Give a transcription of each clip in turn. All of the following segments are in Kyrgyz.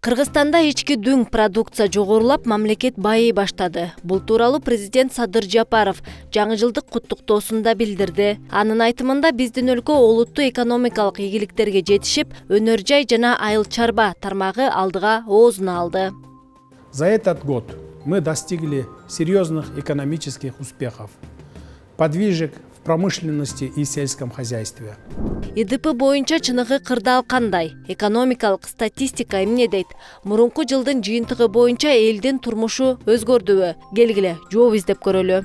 Кыргызстанда ички дүң продукция жогорулап, мамлекет байый баштады. Бул тууралуу президент Садыр Жапаров жаңы жылдык куттуктоосунда билдирди. Анын айтымында биздин өлкө олуттуу экономикалык ийгиликтерге жетишип, өнөр жай жана айыл чарба тармагы алдыга оозун алды. За этот год мы достигли серьезных экономических успехов, подвижек в промышленности и сельском хозяйстве. ИДП боюнча чыныгы кырдаал кандай? Экономикалык статистика эмне дейт? Мурунку жылдын жыйынтыгы боюнча элдин турмушу өзгөрдүбү? Келгиле, жооп издеп көрөлү.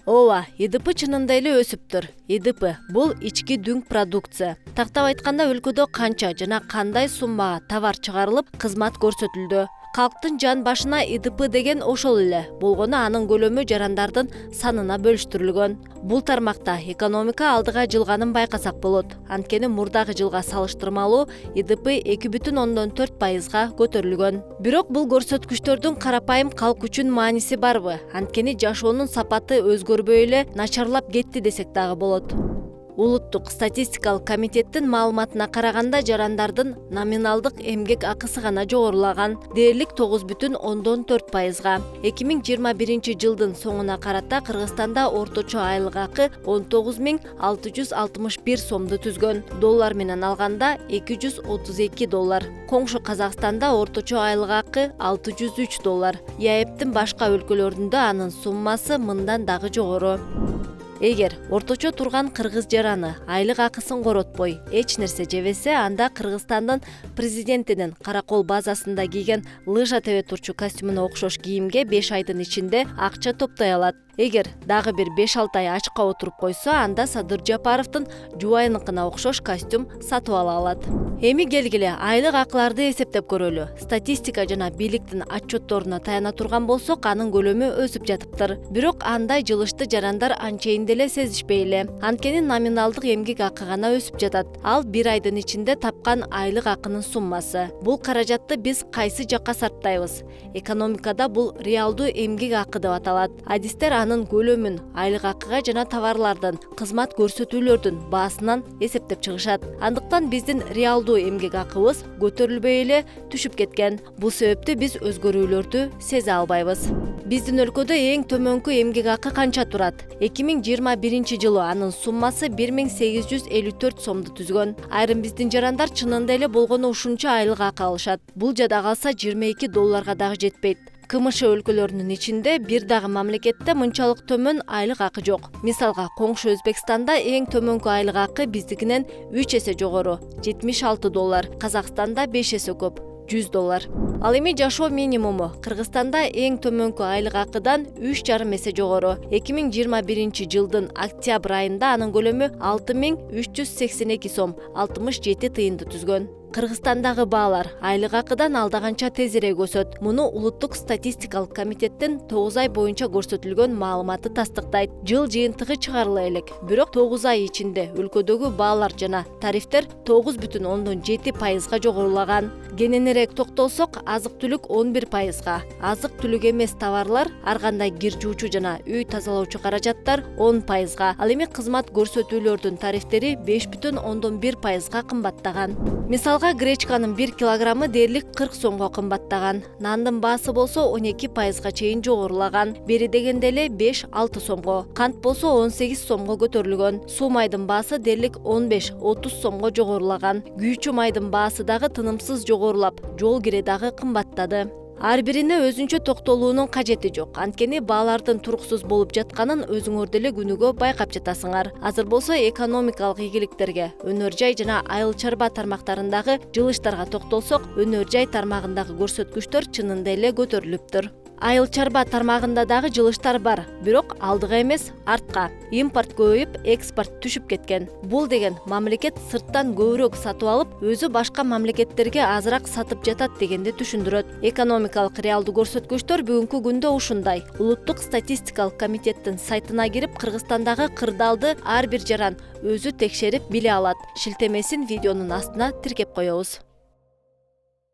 Ооба, ИДП чынында эле өсүптүр. ИДП бул ички дүң продукция. Тактап айтканда өлкөдө канча жана кандай суммага товар чыгарылып, кызмат көрсөтүлдү. Калктын жан башына ИДП деген ошол эле болгону анын көлөмү жарандардын санына бөлүштүрүлгөн. Бул тармакта экономика алдыга жылганын байкасак болот. Анткени мурдагы жылга салыштырмалуу ИДП 2,4%га көтөрүлгөн. Бирок бул көрсөткүчтөрдүн карапайым калк үчүн мааниси барбы? Анткени жашоонун сапаты өзгөрбөй эле начарлап кетти десек дагы болот. Улуттук статистикалык комитеттин маалыматына караганда жарандардын номиналдык эмгек акысы гана жогорулаган, дээрлик 9,4%га. 2021 жылдын соңуна карата Кыргызстанда орточо айлык акы 19,661 сомду түзгөн. Доллар менен алганда $232. Коңшу Казакстанда орточо айлык акы $603. ЕАЭБтин башка өлкөлөрүндө анын суммасы мындан дагы жогору. Эгер орточо турган кыргыз жараны айлык акысын коротпой эч нерсе жебесе, анда Кыргызстандын президентинин каракол базасында кийген лыжа тебе турчу костюмуна окшош кийимге 5 айдын ичинде акча топтой алат. Эгер дагы бир 5-6 ай ачка отуруп койсо, анда Садыр Жапаровдун жубайыныкына окшош костюм сатып ала алат. Эми келгиле айлык акыларды эсептеп көрөлү. Статистика жана бийликтин отчетторуна таяна турган болсок, анын көлөмү өсүп жатыптыр. Бирок андай жылышты жарандар анчейин деле сезишпей эле. Анткени номиналдык эмгек акы гана өсүп жатат. Ал 1 айдын ичинде тапкан айлык акынын суммасы. Бул каражатты биз кайсы жакка сарптайбыз? Экономикада бул реалдуу эмгек акы деп аталат. Адистер анын көлөмүн айлык акыга жана товарлардын, кызмат көрсөтүүлөрдүн баасынан эсептеп чыгышат. Андыктан биздин реалдуу эмгек акыбыз көтөрүлбөй эле түшүп кеткен. Бул себептен биз өзгөрүүлөрдү сезе албайбыз. Биздин өлкөдө эң төмөнкү эмгек акы канча турат? 2021 жылы анын суммасы 1854 сомду түзгөн. Айрым биздин жарандар чынында эле болгону ушунча айлык акы алышат. Бул жада калса $22 дагы жетпейт. КМШ өлкөлөрүнүн ичинде бир дагы мамлекетте мынчалык төмөн айлык акы жок. Мисалга, коңшу Өзбекстанда эң төмөнкү айлык акы биздикинен 3 эсе жогору, $76, Казакстанда 5 эсе көп, $100. Ал эми жашоо минимуму Кыргызстанда эң төмөнкү айлык акыдан 3,5 эсе жогору. 2021 жылдын октябрь айында анын көлөмү 6382 сом 67 тыйынды түзгөн. Кыргызстандагы баалар айлык акыдан алдаганча тезирээк өсөт. Муну улуттук статистикалык комитеттин 9 ай боюнча көрсөтүлгөн маалыматы тастыктайт. Жыл жыйынтыгы чыгарыла элек. Бирок 9 ай ичинде өлкөдөгү баалар жана тарифтер 9,7%га жогорулаган. Кененирээк токтолсок, азык-түлүк 11%га, азык-түлүк эмес товарлар, ар кандай кир жуучу жана үй тазалоочу каражаттар 10%га, ал эми кызмат көрсөтүүлөрдүн тарифтери 5,1%га кымбаттаган. Мисалга, гречканын 1 килограммы дээрлик 40 сомго кымбаттаган. Нандын баасы болсо 12%га чейин жогорулаган. Бери дегенде эле 5-6 сомго. Кант болсо 18 сомго көтөрүлгөн. Суу майдын баасы дээрлик 15-30 сомго жогорулаган. Күйүүчү майдын баасы дагы тынымсыз жогорулап, жол кире дагы кымбаттады. Ар бирине өзүнчө токтолуунун кажети жок. Анткени баалардын туруксуз болуп жатканын өзүңөр деле күнүгө байкап жатасыңар. Азыр болсо экономикалык ийгиликтерге, өнөр жай жана айыл чарба тармактарындагы жылыштарга токтолсок, өнөр жай тармагындагы көрсөткүчтөр чынында эле көтөрүлүптүр. Айыл чарба тармагында дагы жылыштар бар, бирок алдыга эмес, артка. Импорт көбөйүп, экспорт түшүп кеткен. Бул деген мамлекет сырттан көбүрөөк сатып алып, өзү башка мамлекеттерге азыраак сатып жатат дегенди түшүндүрөт. Экономикалык реалдуу көрсөткүчтөр бүгүнкү күндө ушундай. Улуттук статистикалык комитеттин сайтына кирип, Кыргызстандагы кырдаалды ар бир жаран өзү текшерип биле алат. Шилтемесин видеонун астына тиркеп коебуз.